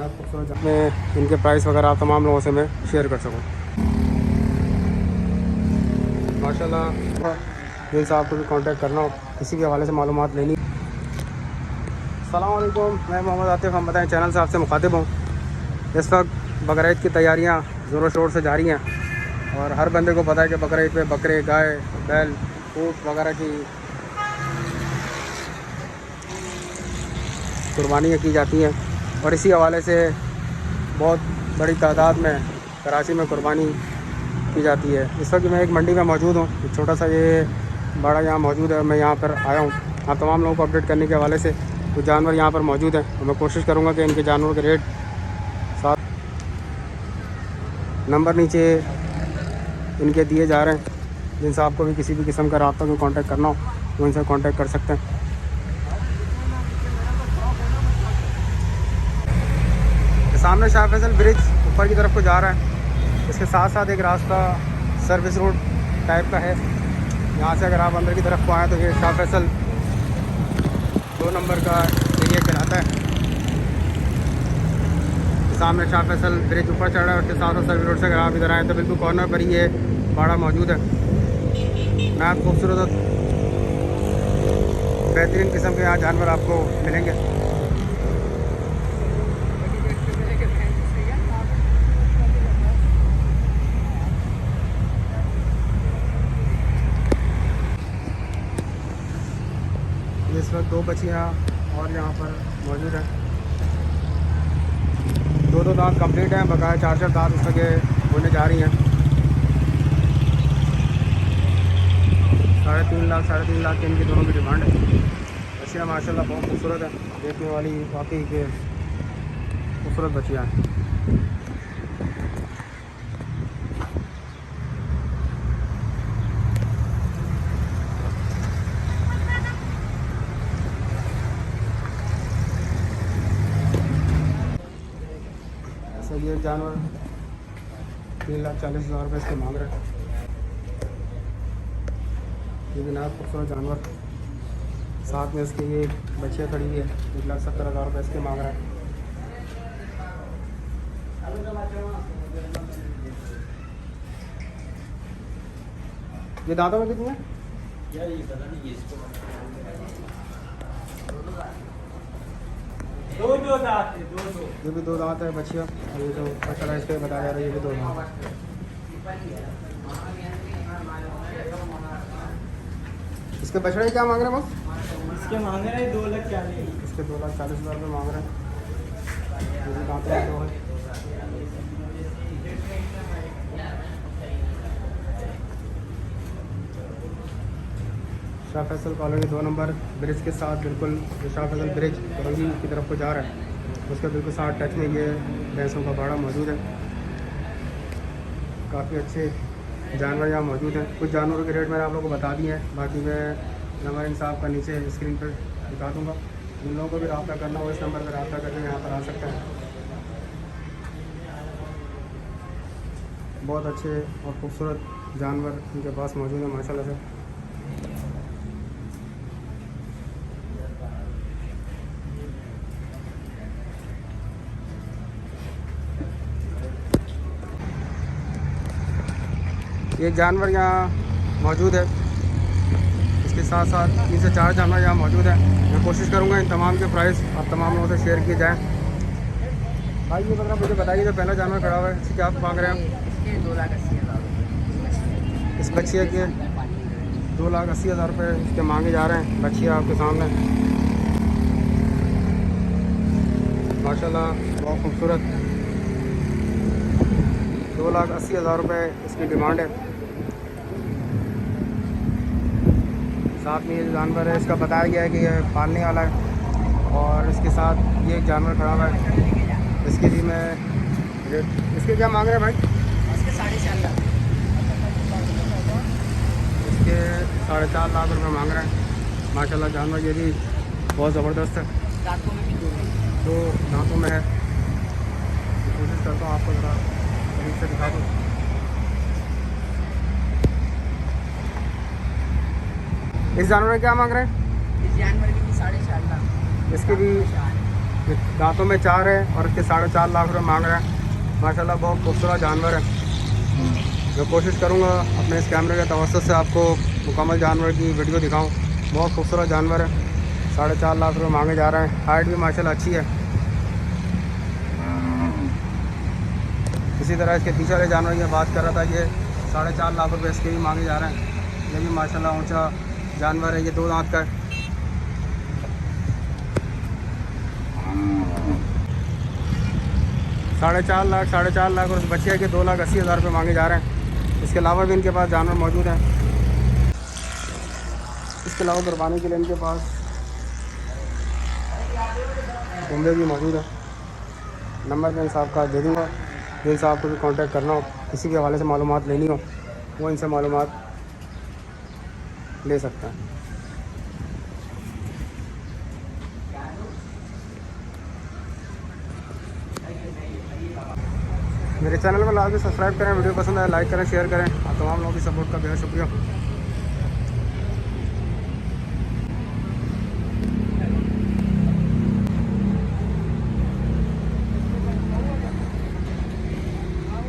खूबसूरत में इनके प्राइस वगैरह तमाम लोगों से मैं शेयर कर सकूँ। माशाल्लाह जिनसे आपको भी कांटेक्ट करना हो, किसी भी हवाले से मालूमात लेनी। अस्सलाम वालेकुम, मैं मोहम्मद आतिफ़, हम बताएं चैनल से आपसे मुखातिब हूँ। इस वक्त बकरा ईद की तैयारियाँ ज़ोरों शोर से जारी हैं और हर बंदे को पता है कि बकरा ईद पे बकरे, गाय, बैल, ऊँट वगैरह की कुर्बानियाँ की जाती हैं और इसी हवाले से बहुत बड़ी तादाद में कराची में कुर्बानी की जाती है। इस वक्त मैं एक मंडी में मौजूद हूँ, एक छोटा सा ये बाड़ा यहाँ मौजूद है, मैं यहाँ पर आया हूँ आप तमाम लोगों को अपडेट करने के हवाले से। कुछ जानवर यहाँ पर मौजूद हैं और मैं कोशिश करूँगा कि इनके जानवरों के रेट साथ नंबर नीचे इनके दिए जा रहे हैं, जिनसे आपको भी किसी भी किस्म का रब्ता को कांटेक्ट करना हो तो उनसे कांटेक्ट कर सकते हैं। सामने शाह फैसल ब्रिज ऊपर की तरफ को जा रहा है, इसके साथ साथ एक रास्ता सर्विस रोड टाइप का है। यहाँ से अगर आप अंदर की तरफ को आएँ तो ये शाह फैसल 2 नंबर का एरिया कहलाता है। सामने शाह फैसल ब्रिज ऊपर चढ़ रहा है, उसके साथ साथ सर्विस रोड से अगर आप इधर आएँ तो बिल्कुल कॉर्नर पर ही ये बाड़ा मौजूद है। नहायत खूबसूरत बेहतरीन किस्म के यहाँ जानवर आपको मिलेंगे। इस वक्त 2 बच्चियाँ और यहाँ पर मौजूद हैं। 2 दांत कंप्लीट हैं, बकाया 4 दांत इस वक्त होने जा रही हैं। 3.5 लाख की इनकी दोनों की डिमांड है। बच्चियाँ माशाल्लाह बहुत खूबसूरत है, देखने वाली वाकई के खूबसूरत बच्चियाँ हैं। ये जानवर 3,40,000 रुपये इसके मांग रहे हैं। ये भी नया खूबसूरत जानवर, साथ में इसके ये बच्चियाँ खड़ी हुई है, 1,70,000 रुपये इसके मांग रहे हैं। ये दांतों में कितनी है? दो दांत है, दो। ये भी 2 दांत है बच्चियाँ, और ये जो बछड़ा है इसके बताया जा रहा है ये भी 2 दांत है। इसके बछड़े क्या मांग रहे हैं बस? इसके मांग रहे हैं 2,40,000। इसके 2,40,000 रुपये मांग रहे हैं। ये भी दांत है, 2 है। Shah Faisal colony 2 number bridge के साथ बिल्कुल, जो शाह फैसल ब्रिज करंगी की तरफ को जा रहा है उसके बिल्कुल साथ टच में ये भैंसों का बाड़ा मौजूद है। काफ़ी अच्छे जानवर यहाँ मौजूद हैं। कुछ जानवरों के रेट मैंने आप लोगों को बता दिए हैं, बाकी मैं नंबर इन साहब का नीचे स्क्रीन पर दिखा दूँगा। जिन लोगों को भी रब्ता करना हो इस नंबर पर रब्ता करके यहाँ पर आ सकते हैं। बहुत अच्छे और खूबसूरत जानवर इनके पास मौजूद है माशाल्लाह से। एक जानवर यहाँ मौजूद है, इसके साथ साथ 3 से 4 जानवर यहाँ मौजूद हैं। मैं कोशिश करूँगा इन तमाम के प्राइस आप तमाम लोगों से शेयर किए जाएँ। भाई ये बता मुझे बताइए, जो पहला जानवर खड़ा हुआ है इसकी क्या आप मांग रहे हैं? इसके 2,80,000। इस बच्चिया के 2,80,000 रुपये इसके मांगे जा रहे हैं। बच्चिया आपके सामने माशाल्लाह बहुत खूबसूरत, 2,80,000 रुपये इसकी डिमांड है। साथ में ये जानवर है इसका बताया गया है कि ये पालने वाला है और इसके साथ ये एक जानवर खड़ा हुआ है। इसके लिए मैं इसके क्या मांग रहे हैं भाई? इसके 4.5 लाख। इसके 4.5 लाख रुपये मांग रहे हैं। माशाल्लाह जानवर ये भी बहुत ज़बरदस्त है, दांतों में भी 2 दांतों में है। कोशिश करता हूँ आपको ज़रा करीब से दिखा दूँ। इस जानवर में क्या मांग रहे हैं? इस जानवर की भी 4.5 लाख। इसके भी ये दांतों में 4 है और इसके 4.5 लाख रुपये मांग रहे हैं। माशाल्लाह बहुत खूबसूरत जानवर है। मैं कोशिश करूँगा अपने इस कैमरे के तवज्जुह से आपको मुकम्मल जानवर की वीडियो दिखाऊँ। बहुत खूबसूरत जानवर है, 4.5 लाख रुपये मांगे जा रहे हैं। हाइट भी माशाल्लाह अच्छी है। इसी तरह इसके पीछे वाले जानवर की बात कर रहा था, ये 4.5 लाख रुपये इसके भी मांगे जा रहे हैं। ये भी माशाल्लाह ऊंचा जानवर है, ये 2 दांत का है। साढ़े चार लाख और उस बच्चे के 2,80,000 रुपये मांगे जा रहे हैं। इसके अलावा भी इनके पास जानवर मौजूद हैं। इसके अलावा कुर्बानी के लिए इनके पास कुंबे भी मौजूद है। नंबर मैं साहब का दे दूँगा, जिन साहब को भी कांटेक्ट करना हो, किसी के हवाले से मालूमात लेनी हो, वो इनसे मालूमात ले सकते हैं। मेरे चैनल को लाजमी सब्सक्राइब करें, वीडियो पसंद आए लाइक करें, शेयर करें। आप तमाम लोगों की सपोर्ट का बेहद शुक्रिया।